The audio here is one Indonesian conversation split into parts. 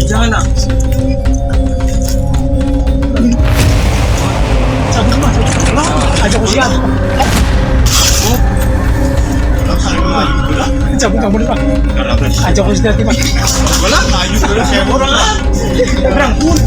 Jangan nak. Ajak ko siya. Cabut kamu depan. Ajak ko siya tiba. Wala na ayun ko siya mo ra. Berang pun.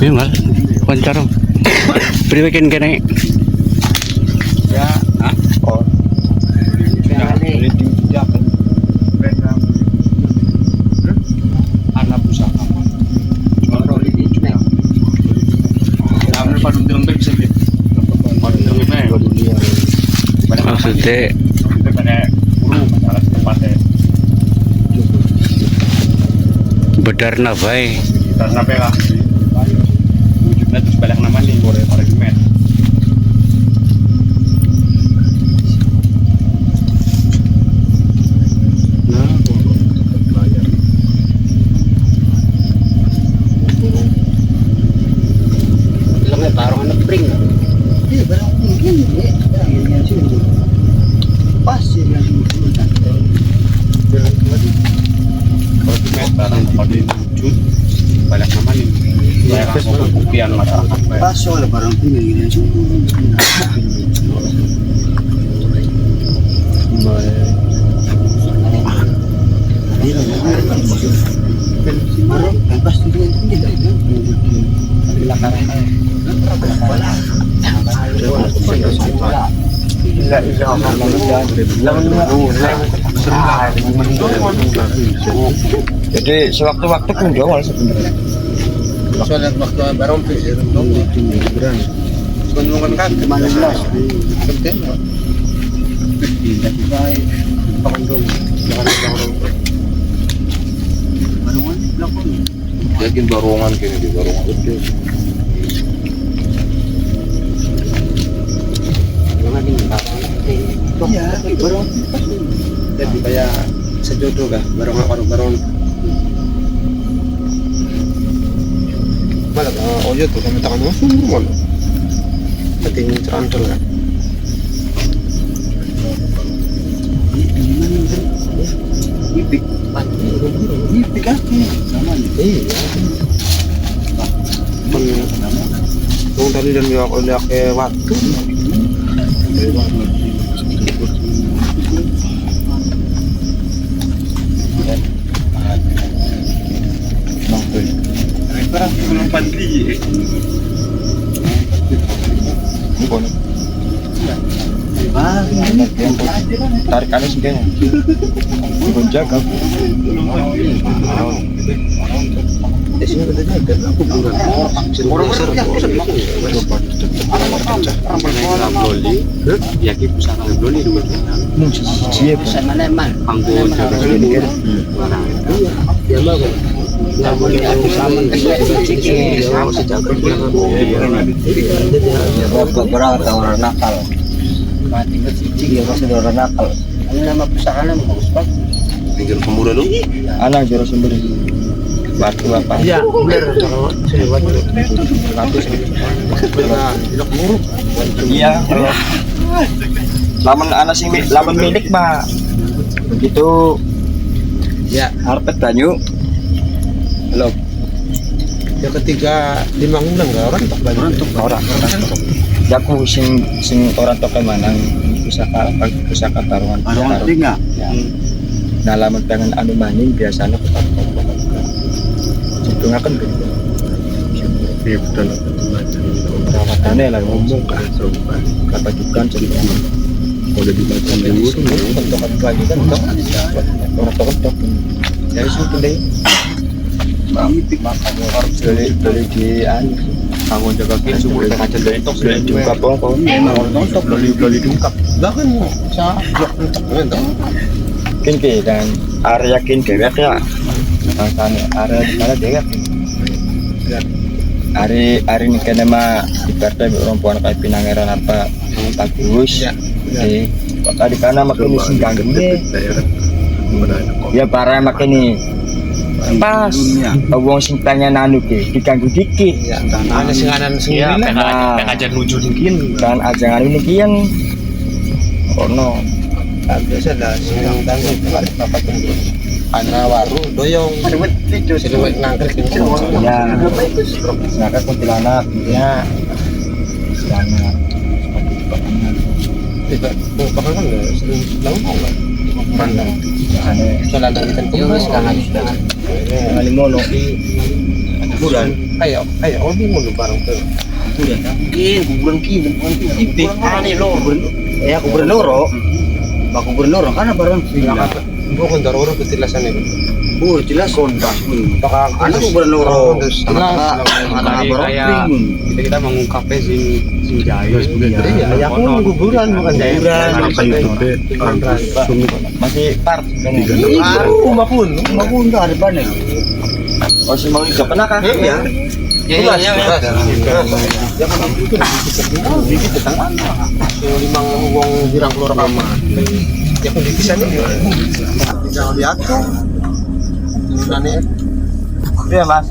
Yung mal, pancarong. Priwekin ka na eh. Ya, oh. Anak usaha. maksudnya Itu pakai guru masalah tempatnya. bedar nabai Karena lah. Wujudnya terus balik nama nih boleh argumen. Lang parang ano spring. Iya, barang ini yang sini. Pas ya yang dulu. Argumen barang kalau wujud balik nama nih. Banyak pembuktian masyarakat. Pas soal barang ini yang sini. Pas itu Jadi sewaktu-waktu pun jual sebenarnya. soalnya waktu barang itu kunjungan kan kemana lah penting tidak baik pangdong jangan barungan belakang Yakin barongan kini di barongan itu. iya barang jadi kayak sejodoh kah barang malah ojo tuh kami tangan masuk malah penting terantol kan ipik ipik kaki sama iya pun yang tadi dan dia udah kayak waktu Barang belum pandai. Bukan. Tarik aneh sih kayaknya. Bukan jaga. di sini kita jaga aku bulan ya ki pusaka bloli dulu Iya, bisa mana man panggo jaga dia mau nggak boleh sama beberapa orang nakal dia masih orang nakal ini nama pusaka nama bagus pak pinggir pemuda lu. Anak jero sumber. Batu apa? iya benar saya buat Iya, kalau lamun anak sing lamun milik mah itu ya harpet banyu. halo yang ketiga 5 bulan nggak orang tak banyak Orang. Jaku sing orang tok manang pusaka taruhan. tiga Ya. Nah, lamun pengen anu maning biasanya hitungaken gitu. Iya betul. Perawatannya lah ngomong kan kepajukan cerita udah dibaca dulu tentukan lagi kan orang tok dari situ deh makanya harus dari di anu Tanggung jaga kin sumur tengah cendera itu sudah juga apa nonton beli dungkap. bahkan saya blok untuk nonton kini dan area kini dewek ya makanya area di mana dewek hari ini kena mah ibaratnya orang puan kayak pinangeran apa bagus di tadi karena makin singgang gede ya parah makin ini pas wong sing tanya nanu ke diganggu dikit ya ada singanan Iya, sendiri pengen aja nuju mungkin. kan ajangan ini kian ono biasa dah singang tanggung balik bapak tunggu anak waru doyong sedewet nangkrik ini ya sedangkan kuntilanak ya sedangkan tidak bahkan kan sering lalu nggak pandang soalnya kita kumpul sekarang limono bulan kayak lebih mau barang ke kuburan ipik aneh lo ya kuburan loro bak kuburan loro karena barang bukan dari orang ketilasan itu jelas kontak. Baka ano ko ba loro? Tadi kayak kita mengungkapnya sing jaya. Ya aku guguran bukan daerah. Masih part kan? Makun tuh ada banyak. Oh si mau juga pernah kan? Iya. Iya. Ya kan itu dikit tentang mana? Limang uang jirang keluar kamar. Ya kan dipisahnya jangan diatur. Iya mas.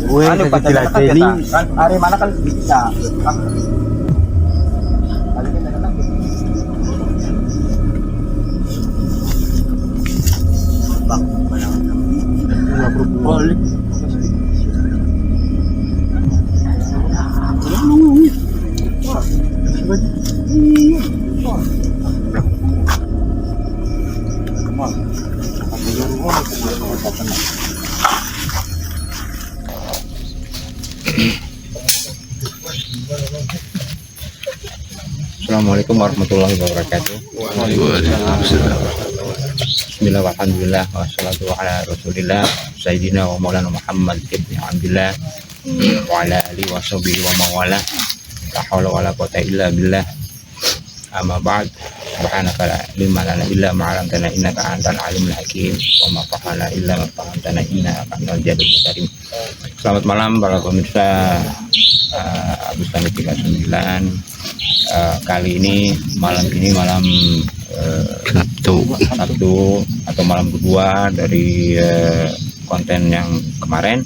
Gue ini kan hari mana kan bisa. balik. Assalamualaikum warahmatullahi wabarakatuh. Bismillah walhamdulillah wassalatu ala rasulillah sayyidina wa maulana Muhammad ibn Abdillah wa ala alihi wa sahbihi wa mawala. La haula wala quwwata illa billah. Amma ba'd. Subhanaka la ilma lana illa ma 'allamtana innaka antal alimul hakim wa ma fahana illa ma fahamtana innaka antal jadul karim. Selamat malam para pemirsa Bustani 39. Kali ini malam Sabtu atau malam kedua dari konten yang kemarin.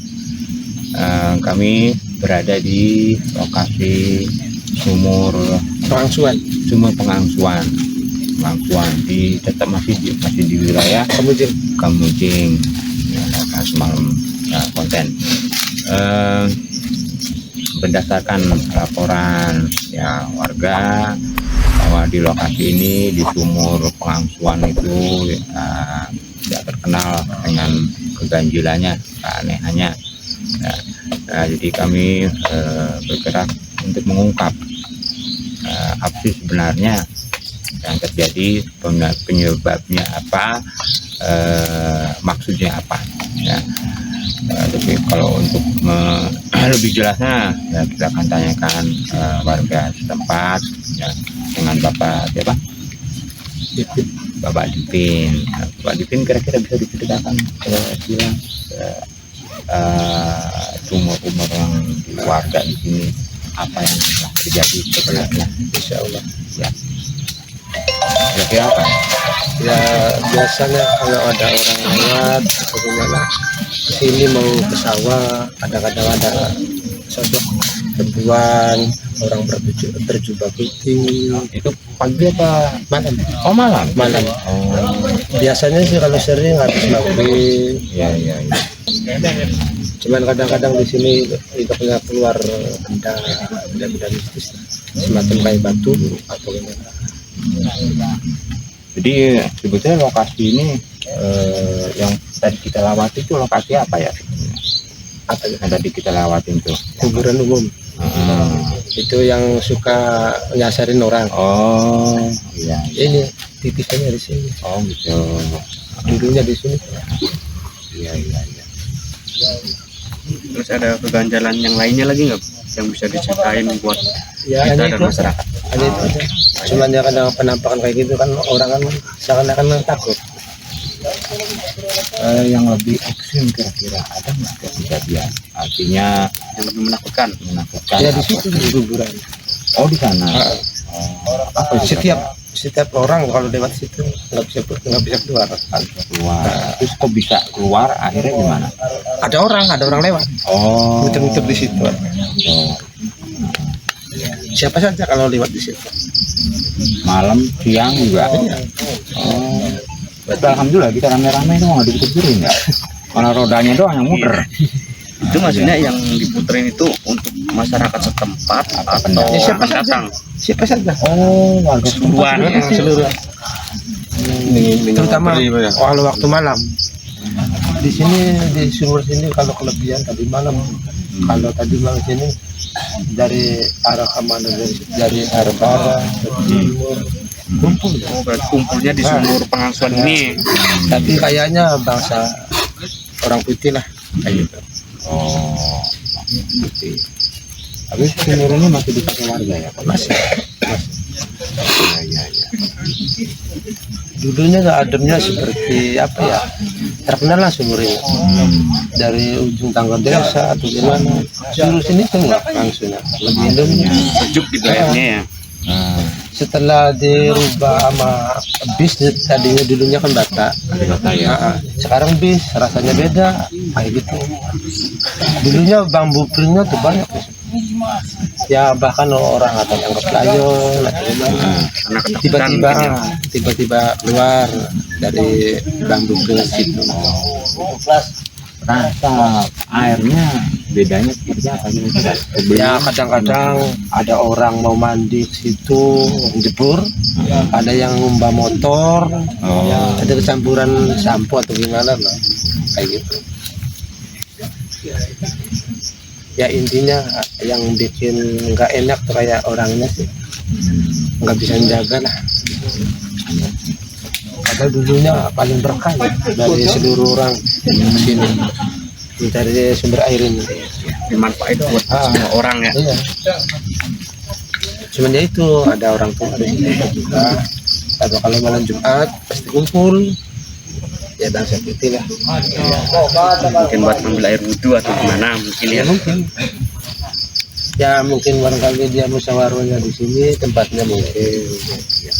Kami berada di lokasi sumur pengangsuan di tetap masih di wilayah Kamujing ya, semalam konten berdasarkan laporan ya warga bahwa di lokasi ini di sumur pengangsuan itu tidak terkenal dengan keganjilannya, keanehannya. Jadi kami bergerak untuk mengungkap apa sih sebenarnya yang terjadi, penyebabnya apa, maksudnya apa ya. Tapi kalau untuk lebih jelasnya ya kita akan tanyakan warga setempat ya, dengan Bapak siapa? Bapak Dipin. Bapak Dipin kira-kira bisa diceritakan umur yang di warga di sini apa yang telah terjadi sebenarnya? Insya Allah ya. Kira-kira apa? Ya biasanya kalau ada orang lewat bagaimana sini mau ke sawah, kadang-kadang ada sosok perempuan orang berjubah putih. Itu pagi apa Malam. oh malam Oh. Biasanya sih kalau sering habis maghrib. ya. Cuman kadang-kadang di sini hidupnya keluar benda mistis semacam kayak batu atau gimana. Jadi sebetulnya lokasi ini yang tadi kita lewati itu lokasi apa ya? Apa Yang tadi kita lewatin tuh? kuburan umum. Itu yang suka nyasarin orang. Oh iya. Ini tipisannya di sini. Oh gitu. Dulunya di sini. Iya. Terus ada keganjalan yang lainnya lagi nggak yang bisa diceritain buat Ya kita hanya dan itu. masyarakat? Hanya itu aja. Cuman ya kadang penampakan kayak gitu kan orang kan seakan-akan takut. Yang lebih ekstrim kira-kira ada nggak kejadian? Artinya Yang lebih menakutkan. Ya di situ di kuburan. Oh di sana. Apa itu? Setiap orang kalau lewat situ nggak bisa keluar. Keluar. Terus kok bisa keluar? Akhirnya gimana? Ada orang lewat. Oh. Muter-muter di situ. Oh. Siapa saja kalau lewat di situ. Malam, siang juga. Oh. Berarti alhamdulillah kita rame-rame itu nggak diputerin ya. Karena rodanya doang yang muter. Itu maksudnya yang diputerin itu untuk masyarakat setempat atau Ya, siapa pendatang? Siapa saja. Oh, warga Keseluruhan setempat. ya. Seluruh. Terutama kalau waktu malam. Di sini di sumur sini kalau kelebihan tadi malam. Kalau tadi malam sini dari arah kemana dari arah barat ke timur kumpul. Oh, berarti kumpulnya di sumur pengasuhan ini. Tapi kayaknya bangsa orang putih lah kayak gitu. Oh, putih. Tapi sumur ini masih dipakai warga ya Pak? Masih. Iya. Dulunya ademnya seperti apa ya? Terkenal lah sumur ini. Dari ujung tangga desa atau gimana. Seluruh sini tuh nggak langsung lebih ademnya. Sejuk gitu airnya ya. Setelah dirubah sama bis, tadinya dulunya kan bata. Sekarang bis rasanya beda kayak gitu. Dulunya bambu pringnya tuh banyak ya, bahkan orang akan anggap layong atau gimana. Tiba-tiba keluar dari bambu pring situ. Rasa airnya bedanya seperti apa gitu? Ya kadang-kadang ada orang mau mandi ke situ jebur, ada yang ngumba motor, ada campuran sampo atau gimana lah kayak gitu. Ya intinya yang bikin nggak enak tuh kayak orangnya sih, nggak bisa menjaga lah. Padahal dulunya paling berkah ya, dari seluruh orang sini mencari sumber air ini. Dimanfaatkan buat semua orang ya. Iya. Cuman ya itu ada orang tua di sini juga. Kalau malam Jumat pasti kumpul. Ya bangsa putih lah. Mungkin buat ambil air wudhu atau gimana mungkin ya. Mungkin. Ya mungkin barangkali dia musyawarahnya di sini, tempatnya mungkin. Ya.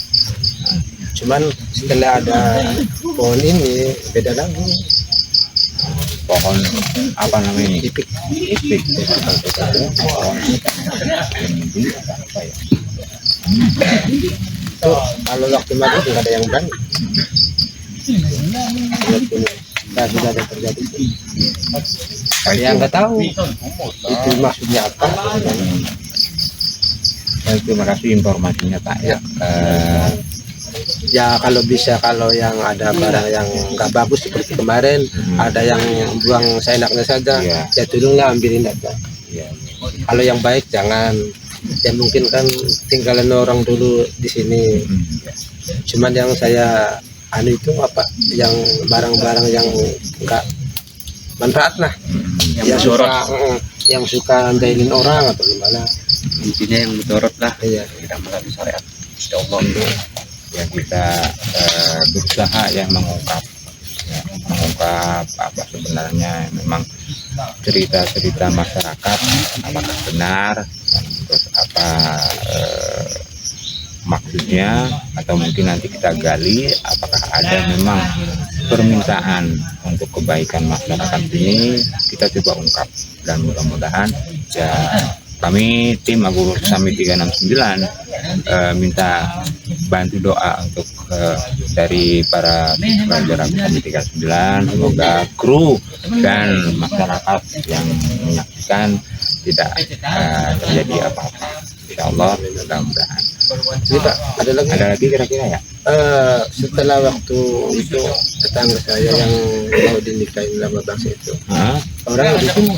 Cuman setelah ada pohon ini beda lagi. Pohon apa namanya ini? Ipik. Pohon Tuh kalau waktu mati tidak ada yang berani. Sudah ada terjadi. Saya nggak tahu itu maksudnya apa. Terima kasih informasinya Pak ya. Ya kalau bisa, kalau yang ada barang yang nggak bagus seperti kemarin, ada yang buang seenaknya saja, ya tolonglah ambilin aja. Kalau yang baik jangan. Ya mungkin kan tinggalan orang dulu di sini. Cuman yang saya itu apa? Yang barang-barang yang nggak manfaat lah. Yang suka ndailin orang atau gimana. Intinya yang mudorot lah. Iya. Tidak melalui syariat. Insya Allah. Ya kita berusaha ya mengungkap apa sebenarnya memang cerita-cerita masyarakat apakah benar, terus apa maksudnya, atau mungkin nanti kita gali apakah ada memang permintaan untuk kebaikan masyarakat ini, kita coba ungkap dan mudah-mudahan ya kami tim Agung Sami 369 minta bantu doa untuk dari para pelajar Agung Sami 39, semoga kru dan masyarakat yang menyaksikan tidak terjadi apa-apa. Insya Allah mudah-mudahan. Ini Pak, ada lagi kira-kira ya? Setelah waktu itu tetangga saya yang mau dinikahin sama bangsa itu, orang di sini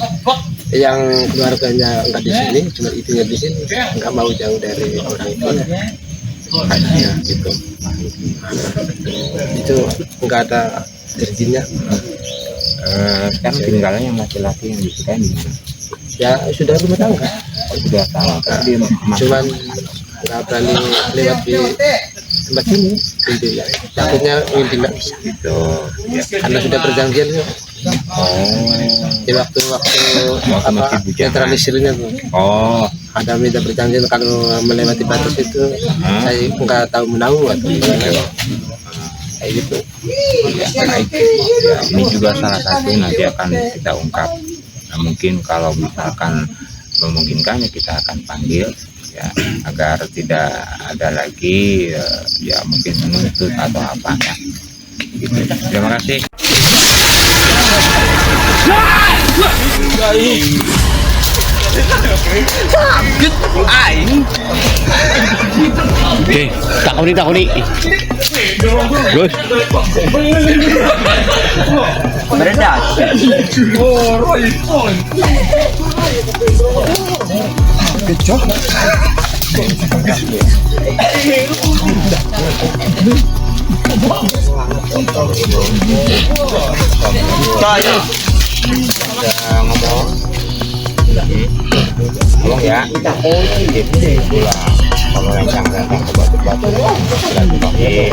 yang keluarganya nggak di sini, cuma itunya di sini, nggak mau jauh dari orang itu ya, gitu. Itu nggak ada rezekinya. Sekarang tinggalnya yang laki-laki yang disukain di mana? Ya sudah rumah tangga. Sudah tahu. Cuman nggak berani lewat di tempat sini, intinya takutnya mimpi nggak bisa Gitu. karena sudah perjanjian ya. Di waktu apa masih bujangan. netralisirnya tuh ada minta perjanjian kalau melewati batas itu saya nggak tahu menahu atau gimana kayak gitu. Ya, baik. Ya, ini juga salah satu nanti akan kita ungkap. Nah, mungkin kalau misalkan memungkinkan ya kita akan panggil ya agar tidak ada lagi ya mungkin menuntut atau apa ya. Gitu. Terima kasih. Oke, takuni. Good. Beredas. Good job. ngomong ya. Pula kalau rencang datang ke batu-batu lagi pakai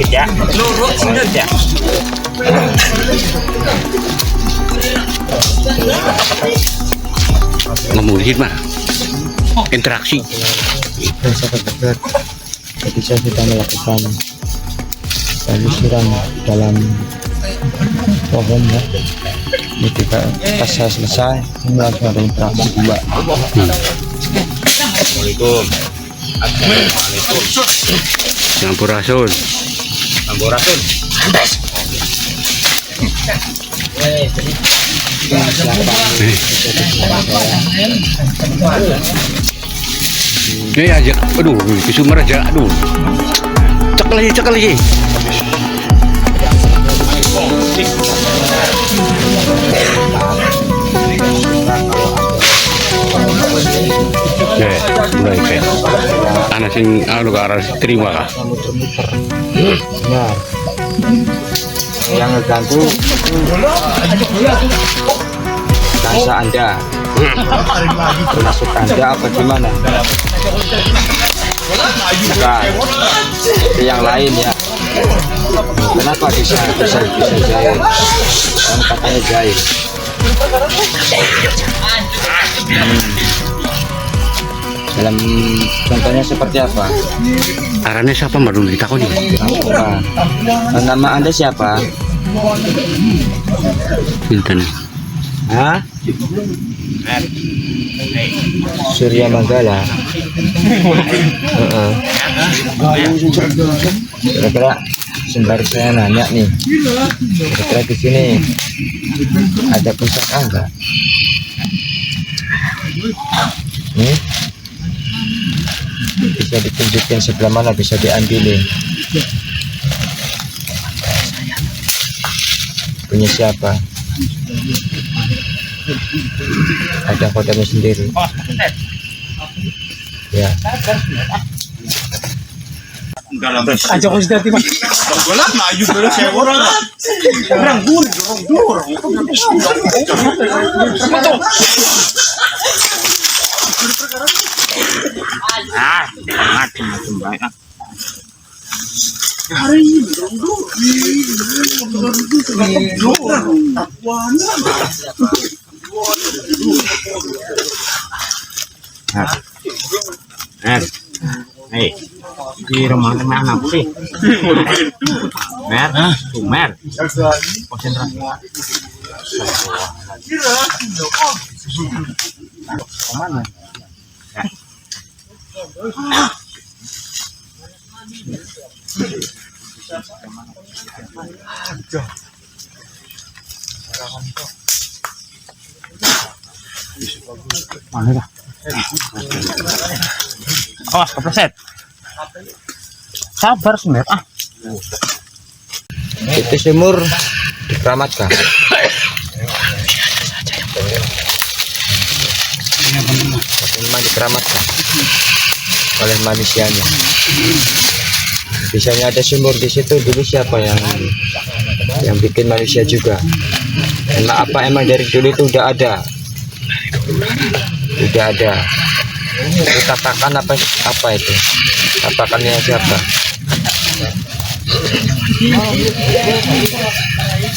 jangan ngomong dikit mah interaksi. dekat. Jadi saya sudah melakukan penyisiran dalam pohon ya. Ini juga pas saya selesai ini langsung ada interaksi dua. Assalamualaikum. Assalamualaikum. Sampurasun. Sampurasun. Ini aja, aduh, sumber aja, aduh. Cek lagi. Mulai kayak anak sing anu ke arah terima kah? Muter-muter. Benar. Yang ngeganggu rasa Anda. Termasuk Anda apa gimana? Bukan. Itu yang lain ya. Kenapa bisa jahil? Kan katanya jahil. Dalam contohnya seperti apa? Arahnya siapa baru ditakoni? Nama Anda siapa? Pinten. Hah? Surya Manggala. Kira-kira sembari saya nanya nih, kira-kira di sini ada pusaka enggak? Bisa ditunjukin sebelah mana, bisa diambilin. Punya siapa? Ada fotonya sendiri. Ya. Aja ko sudah tiba. Wala na ayun dulu saya orang. Orang dur. Hei, di rumah mana sih? Mer, Mer, konsentrasi. Kemana? Mana dah? Awas kepleset. Sabar sebenarnya. Itu sumur dikeramatkan. Memang dikeramatkan oleh manusianya. Biasanya ada sumur di situ dulu siapa yang bikin manusia juga. Emang dari dulu itu udah ada. Itu tatakan apa itu? Tatakannya siapa?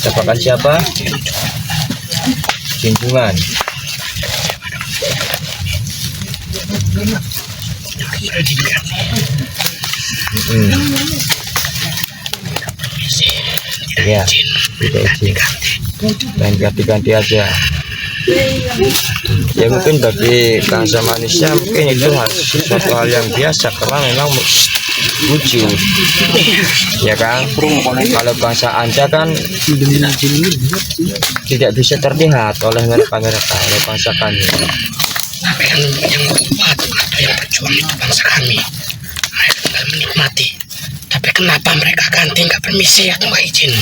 Tatakan siapa? Junjungan. Ya, tidak izin. Main ganti-ganti aja. Ya mungkin bagi bangsa manusia mungkin itu sesuatu hal yang biasa karena memang wujud, ya kan? Kalau bangsa Anda kan tidak bisa terlihat oleh mereka oleh bangsa kami. Tapi kan yang kuat atau yang berjuang itu bangsa kami. Tinggal menikmati. Tapi Kenapa mereka ganti nggak permisi atau nggak izin?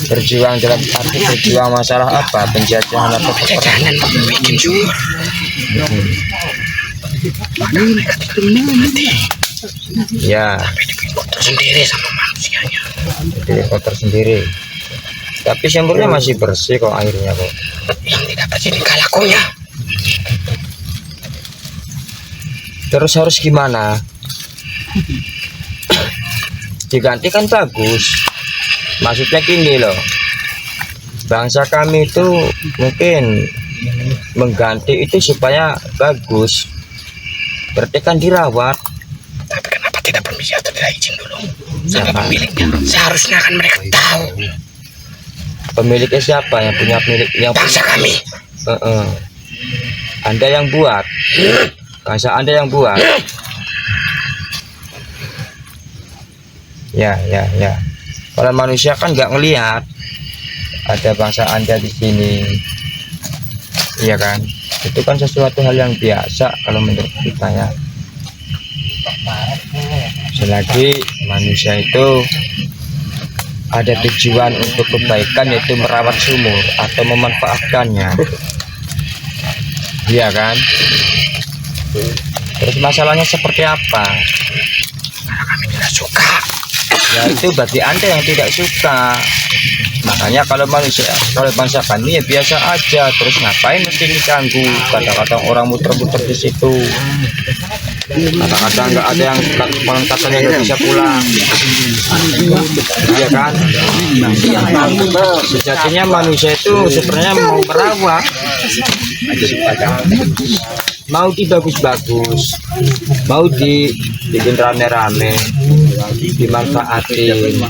Berjuang dalam arti berjuang masalah apa? Penjajahan atau Penjajahan bikin sumur. Padahal mereka itu mati. ya Kotor sendiri sama manusianya. jadi kotor sendiri. Tapi sumurnya masih bersih kok airnya kok. Yang tidak bersih tingkah lakunya. Terus harus gimana? Diganti kan bagus. Maksudnya gini loh, bangsa kami itu mungkin mengganti itu supaya bagus, berarti kan dirawat. Tapi kenapa tidak permisi atau tidak izin dulu sama pemiliknya? Seharusnya kan mereka tahu. Pemiliknya siapa yang punya pemilik yang Bangsa kami. Anda yang buat, bangsa Anda yang buat. Ya. Kalau manusia kan nggak ngelihat ada bangsa Anda di sini, iya kan? Itu kan sesuatu hal yang biasa kalau menurut kita ya. Selagi manusia itu ada tujuan untuk kebaikan, yaitu merawat sumur atau memanfaatkannya, iya kan? Terus masalahnya seperti apa? Kami tidak suka. Ya itu bagi Anda yang tidak suka. Makanya kalau manusia, kalau bangsa kami ya biasa aja. Terus ngapain mesti diganggu? Kadang-kadang orang muter-muter di situ. Kadang-kadang nggak ada yang konon katanya nggak bisa pulang. Iya kan? Sejatinya manusia itu sebenarnya mau merawat, mau dibagus-bagus, mau dibikin rame-rame, dimanfaatin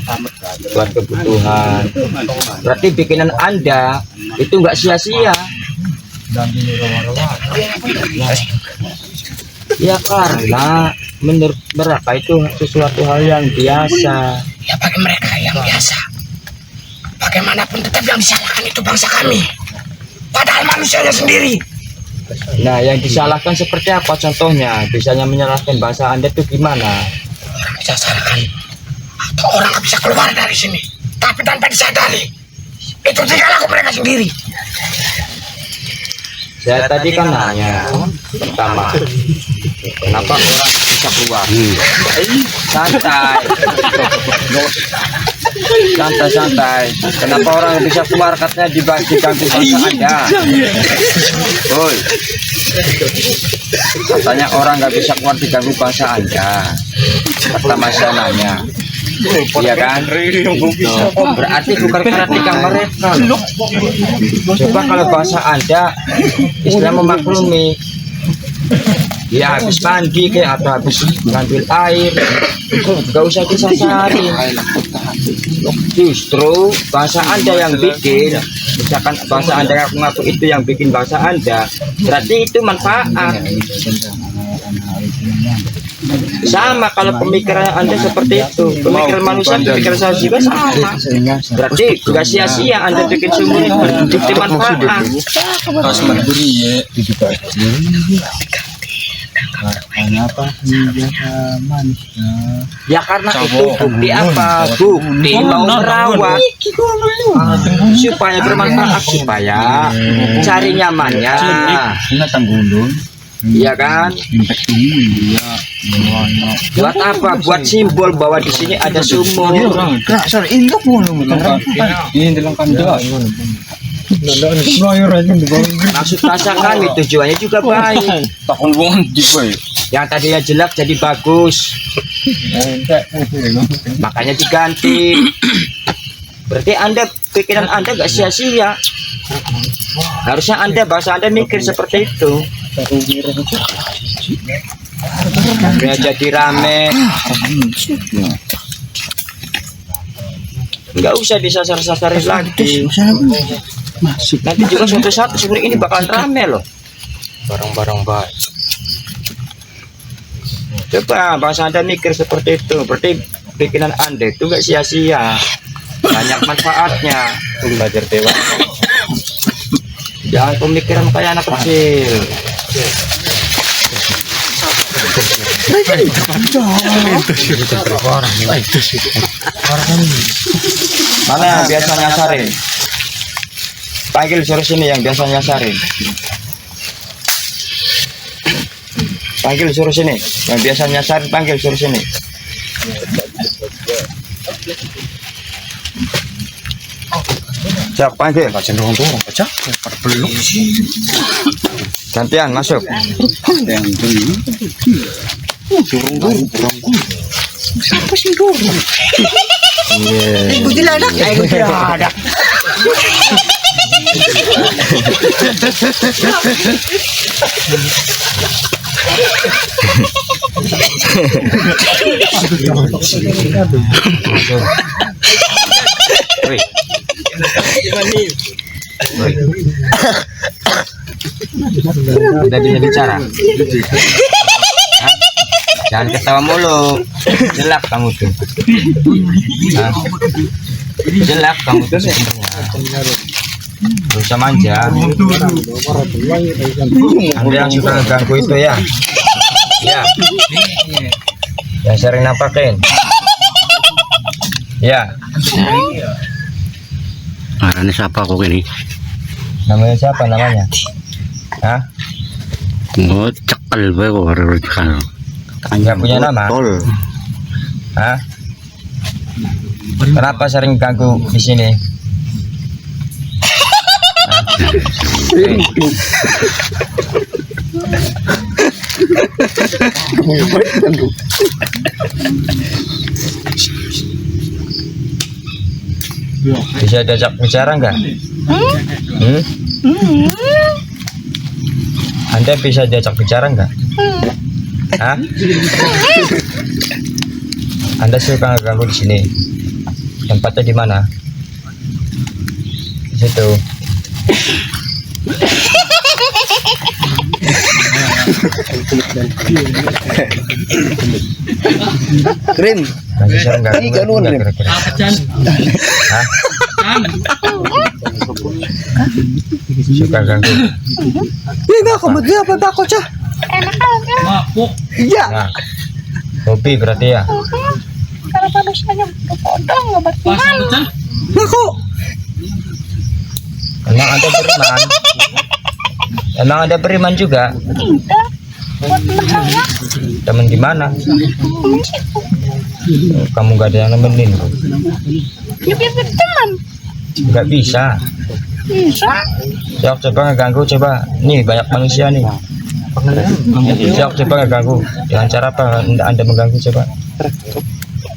buat kebutuhan. Berarti bikinan Anda itu nggak sia-sia. Ya karena menurut mereka itu sesuatu hal yang biasa. Ya bagi mereka yang biasa. Bagaimanapun tetap yang disalahkan itu bangsa kami. Padahal manusianya sendiri. Nah, yang disalahkan seperti apa contohnya? Bisanya menyalahkan bangsa Anda itu gimana? Orang bisa salahkan atau orang bisa keluar dari sini, tapi tanpa disadari. Itu tingkah laku mereka sendiri. Saya tadi kan nanya pertama, kenapa orang bisa keluar? Santai. Kenapa orang bisa keluar? Katanya diganggu bangsa Anda. Oi. Katanya orang nggak bisa keluar diganggu bangsa Anda. Pertama saya nanya. Iya kan? Berarti bukan karena tikang mereka. Coba kalau bahasa Anda istilah memaklumi, ya habis mandi kayak atau habis ngambil air, gak usah disasarin. Justru bahasa Anda yang bikin, misalkan bahasa Anda yang mengaku itu yang bikin bahasa Anda, berarti itu manfaat. Sama kalau pemikiran Anda seperti itu, pemikiran manusia, pemikiran saya juga sama. Berarti gak sia-sia Anda bikin sumur itu diberi manfaat. Ya karena itu bukti apa? Bukti mau merawat supaya bermanfaat, supaya cari nyamannya. Iya kan? Buat apa? Buat simbol bahwa di sini ada sumur. Maksud bahasa kami tujuannya juga baik. Yang tadinya jelek jadi bagus. Makanya diganti. Berarti Anda, pikiran Anda gak sia-sia. Harusnya Anda, bahasa Anda mikir seperti itu. Ya jadi rame. Nggak usah disasar-sasarin lagi. Nanti juga suatu saat sumur ini bakalan rame loh. Barang-barang baik. Coba bahasa Anda mikir seperti itu. Berarti bikinan Anda itu nggak sia-sia. Banyak manfaatnya. Belajar dewasa. Jangan pemikiran kayak anak kecil. Mana yang biasa nyasarin? Panggil suruh sini yang biasa nyasarin. Panggil suruh sini yang biasa nyasarin, panggil suruh sini. Siap, panggil. Cenderung dorong baca pada peluk. Gantian masuk. Yang beli dorong. Siapa sih dorong? Ikutin anak, ikutin anak. Udah bisa bicara. Hah? Jangan ketawa mulu. Jelak kamu tuh. Hah? Jelak kamu tuh sebenarnya. Gak usah manja. Anda yang suka ganggu itu ya. Ya. Yang sering nampakin. Ya. Arane siapa kok ini? Namanya siapa namanya? Hah? Oh, cekal bae kok kan. Nggak punya nama? Hah? Kenapa sering ganggu di sini? Bisa diajak bicara nggak? Anda bisa diajak bicara nggak? Hah? Anda suka ganggu di sini? Tempatnya di mana? Di situ. Keren. Masih sering ganggu nggak kira-kira? Hah? Suka ganggu? Enggak, kamu dia apa bakal cah? Iya. Nah, hobi berarti ya? Karena manusianya bodong nggak berguna. Ngaku. Emang ada beriman? Emang ada beriman juga? Tidak. Buat teman saya. Temen di mana? Teman situ. Kamu gak ada yang nemenin? Ya biar berteman. Nggak bisa. Bisa. Coba ngeganggu, coba. Nih banyak manusia nih. Coba ngeganggu. Dengan cara apa Anda mengganggu coba?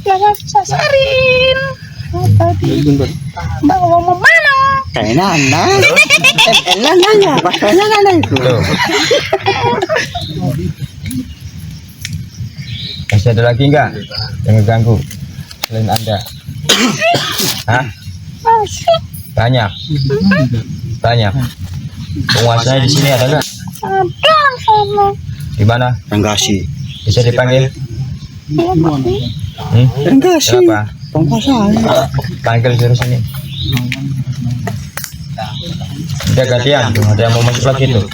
Jangan sasarin. Tadi bawa mau mana? Kayaknya anda. Nanya, pasalnya nanya itu. Tuh. Masih ada lagi nggak yang ngeganggu selain Anda? Hah? Masih Banyak. Banyak. Penguasanya di sini ada nggak? ada sana. Di mana? Enggasi. Bisa dipanggil? Enggak sih. Siapa? Penguasanya. Panggil suruh sini. Udah gantian tuh, ada yang mau masuk lagi tuh.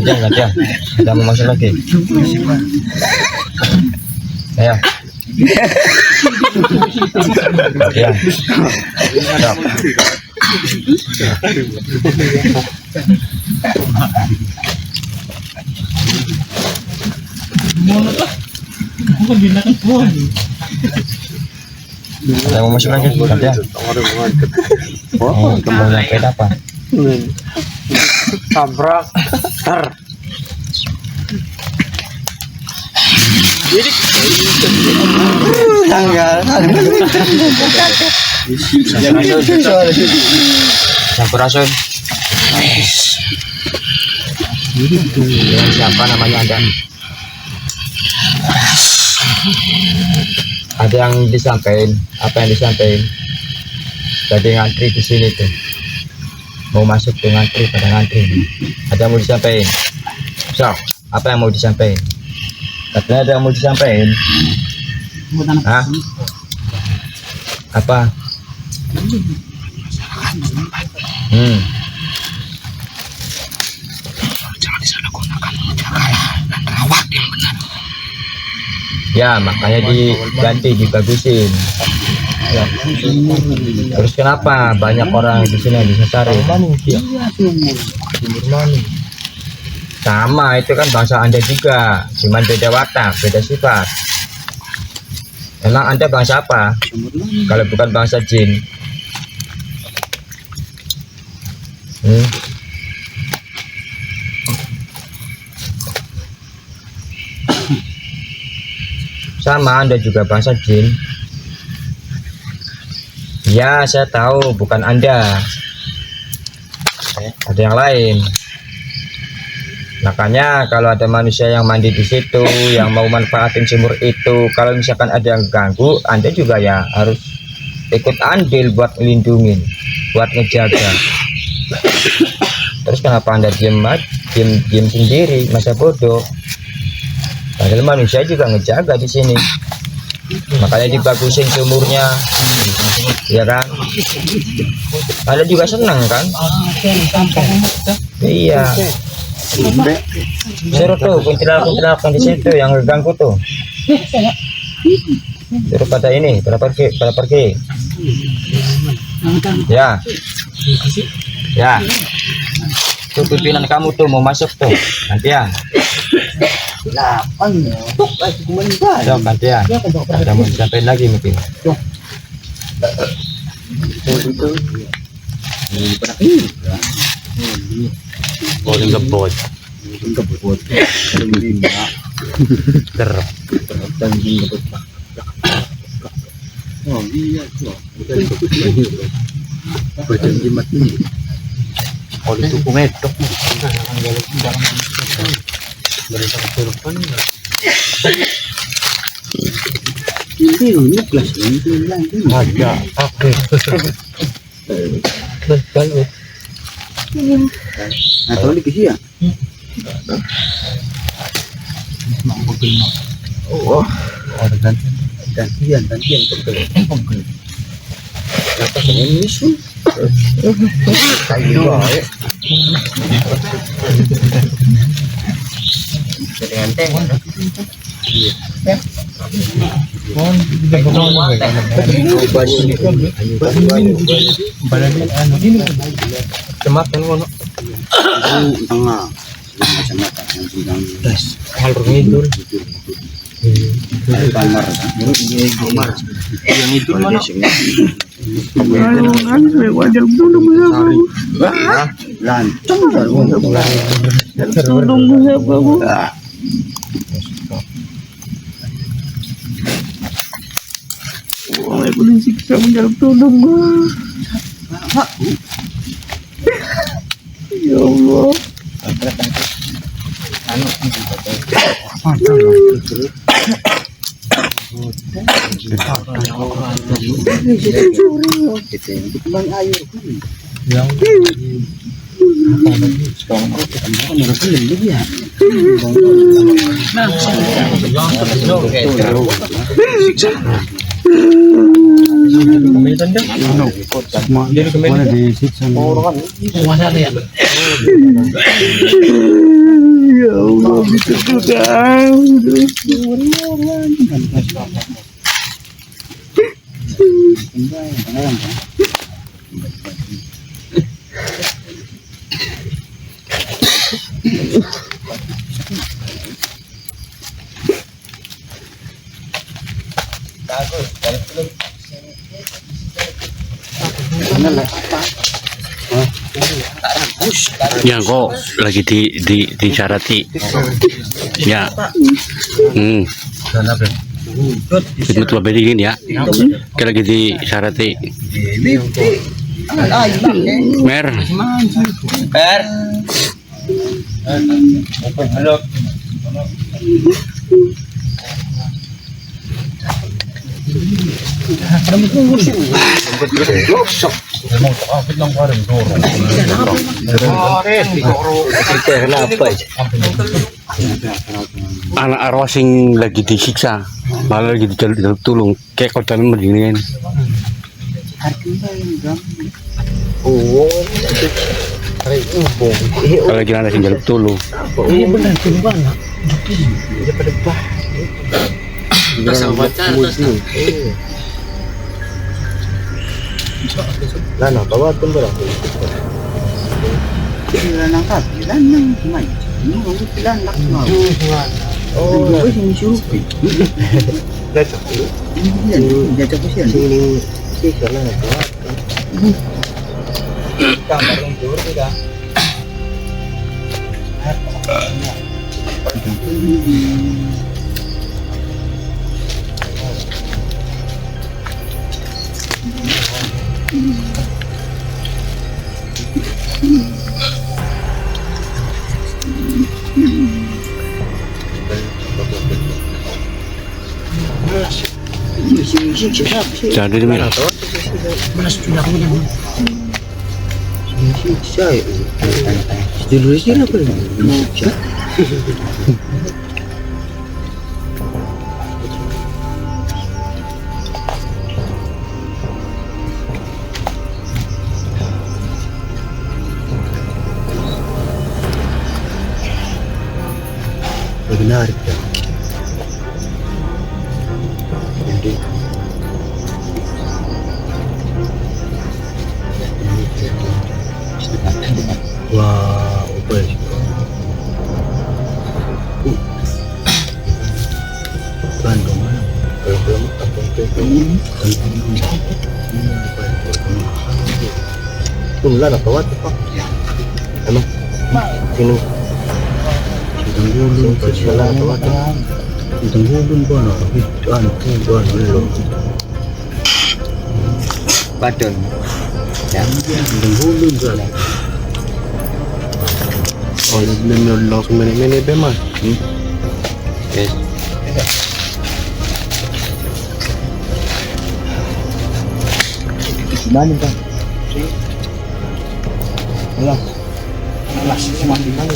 Udah gantian. Ada yang mau masuk lagi. Ayo. Gantian. Stop. Ada yang mau masuk lagi, gantian. Oh, mau nyampein apa? Tabrak. Sampurasun. Dengan siapa namanya Anda? Ada yang disampaikan? Apa yang disampaikan? Tadi ngantri di sini tuh. Mau masuk tuh ngantri, pada ngantri. Ada yang mau disampaikan? So, apa yang mau disampaikan? Katanya ada yang mau disampaikan. Hah? Apa? Jangan di sana, Ya, makanya diganti, dibagusin. Ya. Terus kenapa banyak orang di sini yang disasari? Sama, itu kan bangsa Anda juga, cuman beda watak, beda sifat. Emang Anda bangsa apa? Kalau bukan bangsa jin. Sama, Anda juga bangsa jin. Ya, saya tahu bukan Anda, ada yang lain. Makanya kalau ada manusia yang mandi di situ, yang mau manfaatin sumur itu, kalau misalkan ada yang ganggu, Anda juga ya harus ikut andil buat melindungi, buat ngejaga. Terus kenapa Anda diem sendiri, masa bodoh? Padahal manusia juga ngejaga di sini. Makanya dibagusin sumurnya, ya kan? Anda juga senang kan? Iya. Suruh tuh kuntilanak di situ yang ngeganggu tuh. Suruh pada ini, pada pergi. Ya. Ya. Tuh pimpinan kamu tuh mau masuk tuh. Nanti ya. Dok, nanti ya. Ada mau disampaikan lagi mungkin. Boleh ngebot. Oleh suku medok. Ini kelas ini ada apa? Balut. Atau lagi sih ya? Oh, gantian betul. Apa ini sih? Kayu ya. Kecamatan mana? Tengah. Kecamatan yang tinggal Halur Ngidul. Kamar. Yang itu mana? Lancung. Wah, boleh siksa menjaluk tolong. Ya Allah. Ya Allah, bisa juga. Ya kok lagi di syarati. Ya. Betul bedingin ya. Kita lagi di syarati. Mer. Anak arwah sing lagi disiksa, malah lagi dijaluk tulung, kayak korban mendingin. Kalau lagi ada sing jaluk tulung. Iya benar, Sama pacar terus. Lah nah bawa tuh berapa? Sila ng kapilan ng may. Ano sila nak mo? Oh, yung surupi. That's Yan, dito ko siya. Sini sih karena bawa. Kamar yang tidur tidak. Jadi demi Saya dulu sih apa nih? Menarik ya. Jadi wah, apa ya? Bandung mana? Kalau belum kampung Pula nak kawat pak? Emang? Ini Tanggulun pa sila kawat. Tanggulun ba na? Ano lo? Badon. Tanggulun ba? Oh, nilolok mini ba man? Yes. Mana kan? Allah. Allah semakin mana?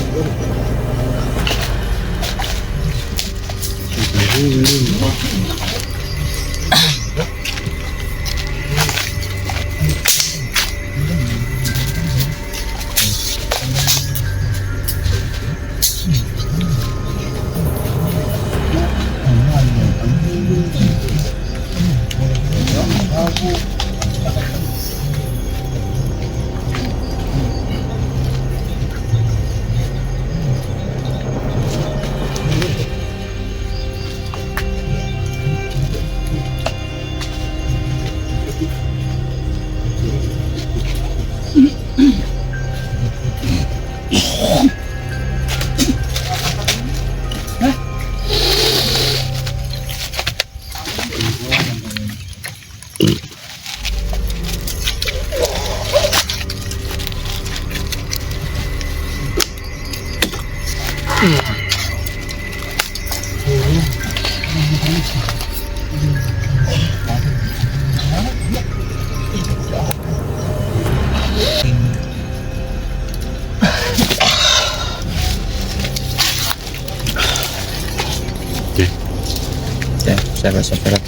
Ya, sahabat-sahabat.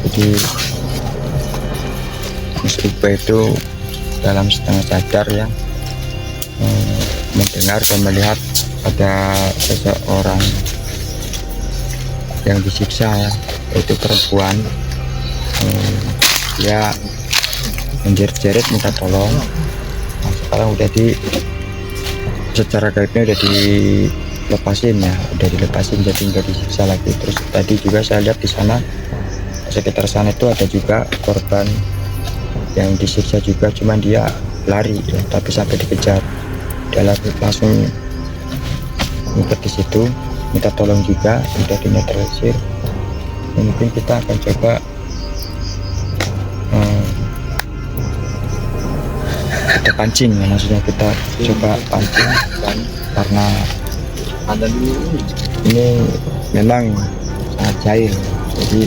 Jadi Mas Iqbal itu dalam setengah sadar ya, mendengar dan melihat ada seseorang yang disiksa ya, yaitu perempuan. Dia menjerit-jerit minta tolong. Nah, sekarang udah secara gaibnya udah dilepasin ya, udah dilepasin, jadi nggak disiksa lagi. Terus tadi juga saya lihat di sana, sekitar sana itu ada juga korban yang disiksa juga, cuman dia lari ya, tapi sampai dikejar. Dia langsung ngumpet di situ, minta tolong juga, udah dinetralisir. Ya, mungkin kita akan coba kita pancing ya, maksudnya kita coba pancing karena ini memang sangat jahil, jadi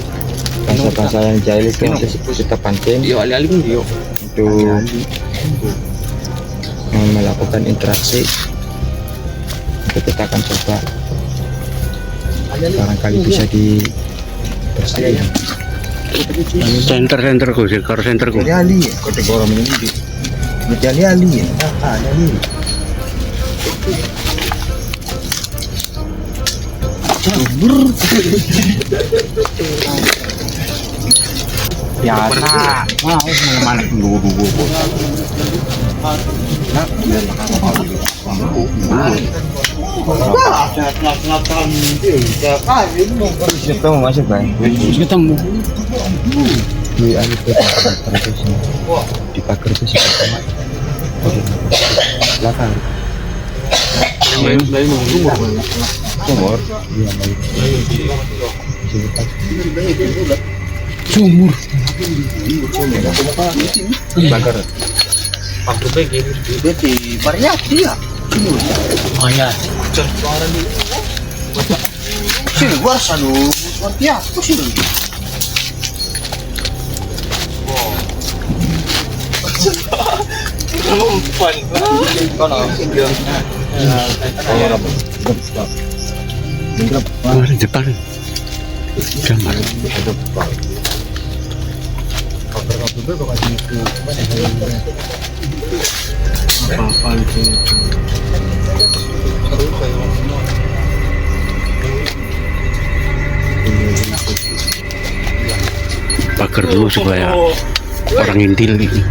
bangsa-bangsa yang jahil itu nanti kita pancing untuk melakukan interaksi. Itu kita akan coba, barangkali bisa dibersihin. Center-centerku, sektor-centerku. Ali, kote borom ini. Jadi Ali, Ali. Biasa. Mau mana dulu. Siapa mau masuk bang? Ketemu. Di anu di pagar itu sih belakang. Sumur. Iya Sumur. Bakar. Waktu begini Berarti variasi ya. Lumayan. Sini gua selalu seperti apa sih? Di depan. Gambar. Bakar dulu supaya orang intil ini.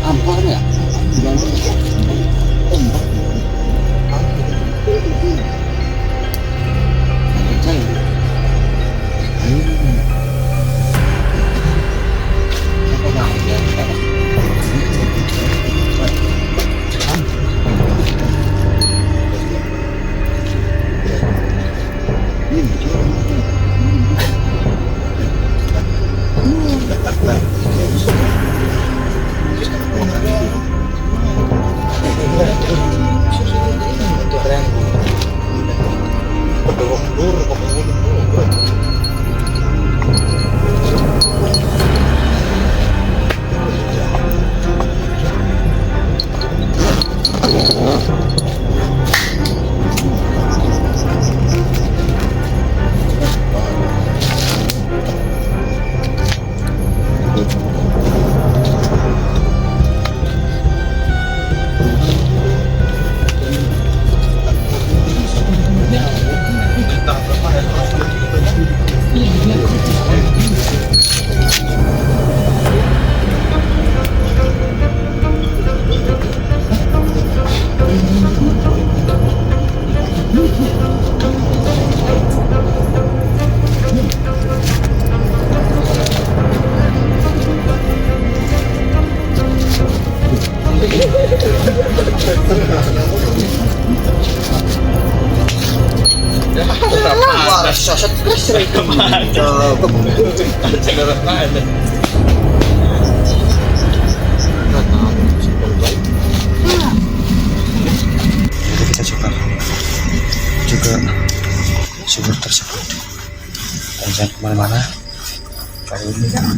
Ampalnya. Kita coba juga sumur tersebut dan jangan kemana-mana. Kali ini kita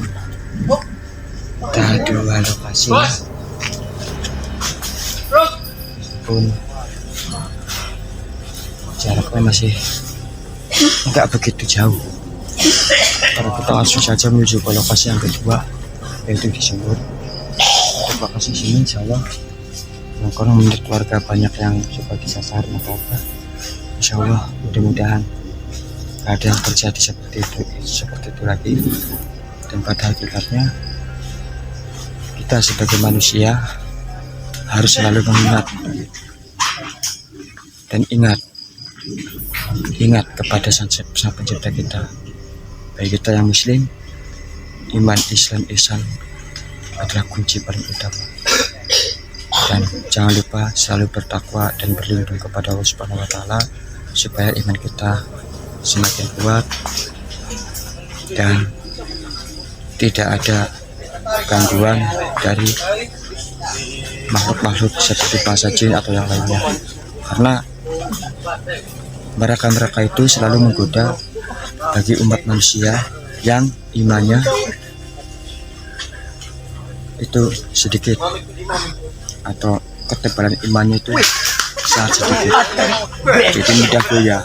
dua lokasi pun jaraknya masih nggak begitu jauh, karena kita langsung saja menuju ke lokasi yang kedua, yaitu di sumur. Untuk lokasi sini insya Allah kurang menurut warga banyak yang coba disasar atau apa. Insya Allah mudah-mudahan gak ada yang terjadi seperti itu lagi. Dan pada hakikatnya kita sebagai manusia harus selalu mengingat dan ingat kepada Sang Pencipta kita, baik kita yang Muslim. Iman, Islam, ihsan adalah kunci paling utama. Dan jangan lupa selalu bertakwa dan berlindung kepada Allah Subhanahu wa Ta'ala, supaya iman kita semakin kuat dan tidak ada gangguan dari makhluk-makhluk seperti bangsa jin atau yang lainnya, karena mereka itu selalu menggoda bagi umat manusia yang imannya itu sedikit atau ketebalan imannya itu sangat sedikit, jadi mudah goyah.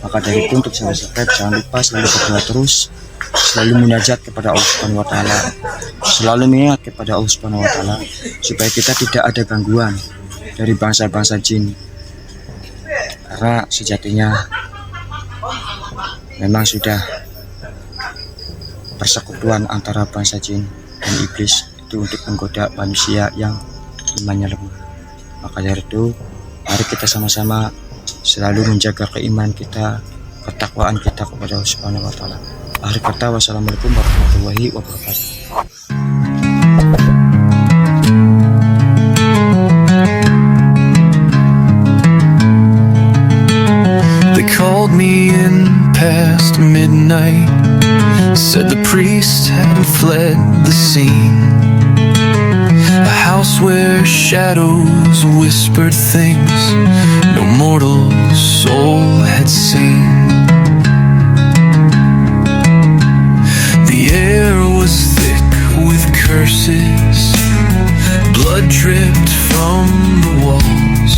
Maka dari itu untuk sahabat-sahabat jangan lupa selalu berdoa terus, selalu munajat kepada Allah Subhanahu wa taala, selalu mengingat kepada Allah Subhanahu wa taala supaya kita tidak ada gangguan dari bangsa-bangsa jin. Karena sejatinya memang sudah persekutuan antara bangsa jin dan iblis itu untuk menggoda manusia yang imannya lemah. Maka dari itu mari kita sama-sama selalu menjaga keimanan kita, ketakwaan kita kepada Allah Subhanahu wa taala. Akhir kata, wassalamualaikum warahmatullahi wabarakatuh. They called me in past midnight, said the priest had fled the scene. A house where shadows whispered things no mortal soul had seen. The air was thick with curses, blood dripped from the walls.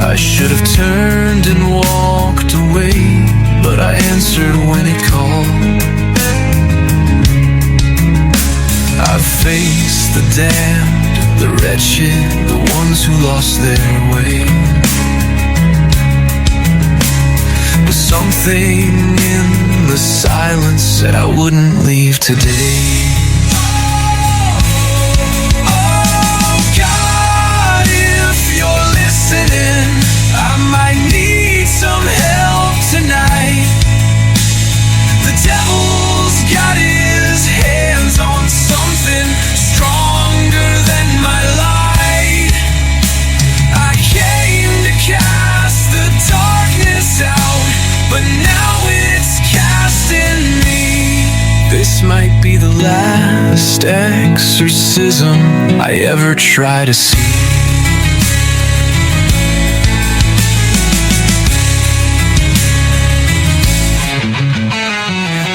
I should have turned and walked away, but I answered when it called. I've faced the damned, the wretched, the ones who lost their way. But something in the silence said I wouldn't leave today. Oh God, if you're listening, I might need some help tonight. The devil's got his hands on something stronger than my light. I came to cast the darkness out, but now it's casting me. This might be the last exorcism I ever try to see.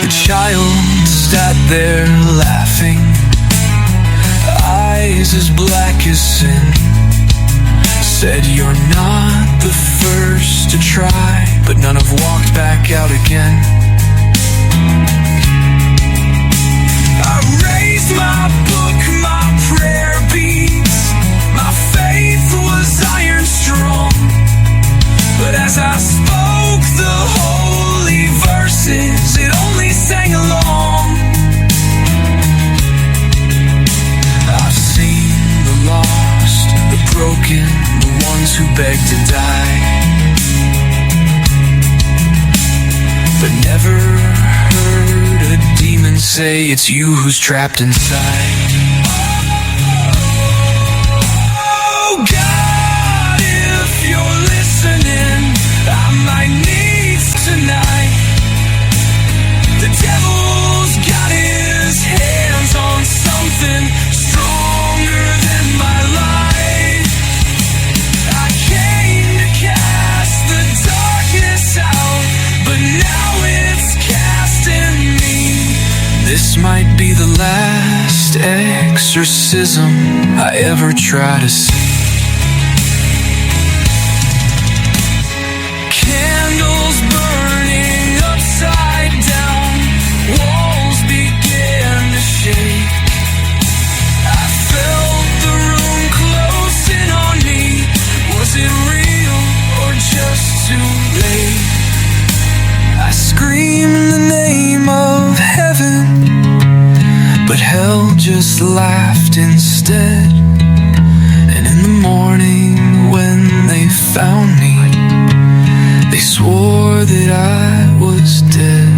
The child sat there laughing, eyes as black as sin. Said, you're not the first to try, but none have walked back out again. I raised my book, my prayer beats, my faith was iron strong. But as I spoke the holy verses, it only sang along. I've seen the lost, the broken, the ones who beg to die, but never heard a demon say it's you who's trapped inside. Oh God, if you're listening, I might need tonight. The devil's got his hands on something stronger than my life. I came to cast the darkness out, but now it's casting me. This might be the last exorcism I ever try to see. Candles burning upside down, walls began to shake. I felt the room closing on me. Was it real or just too late? I screamed the name of heaven, but hell just laughed instead. And in the morning when they found me, they swore that I was dead.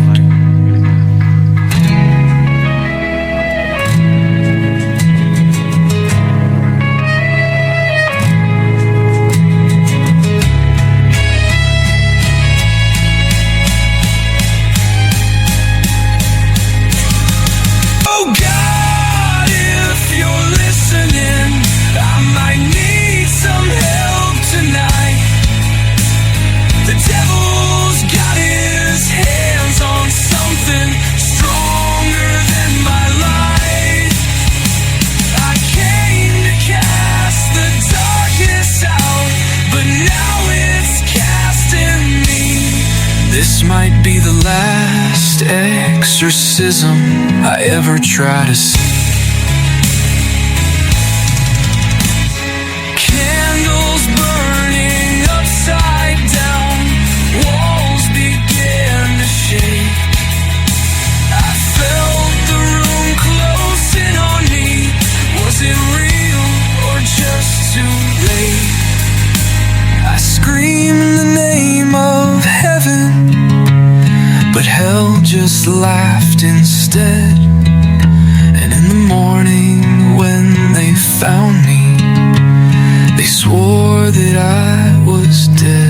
Oh God, if you're listening, I might need some help tonight. The devil's got his hands on exorcism I ever try to see. Candles burning upside down, walls began to shake. I felt the room closing on me. Was it real or just too late? I screamed the name of heaven, but hell just laughed instead. And in the morning when they found me, they swore that I was dead.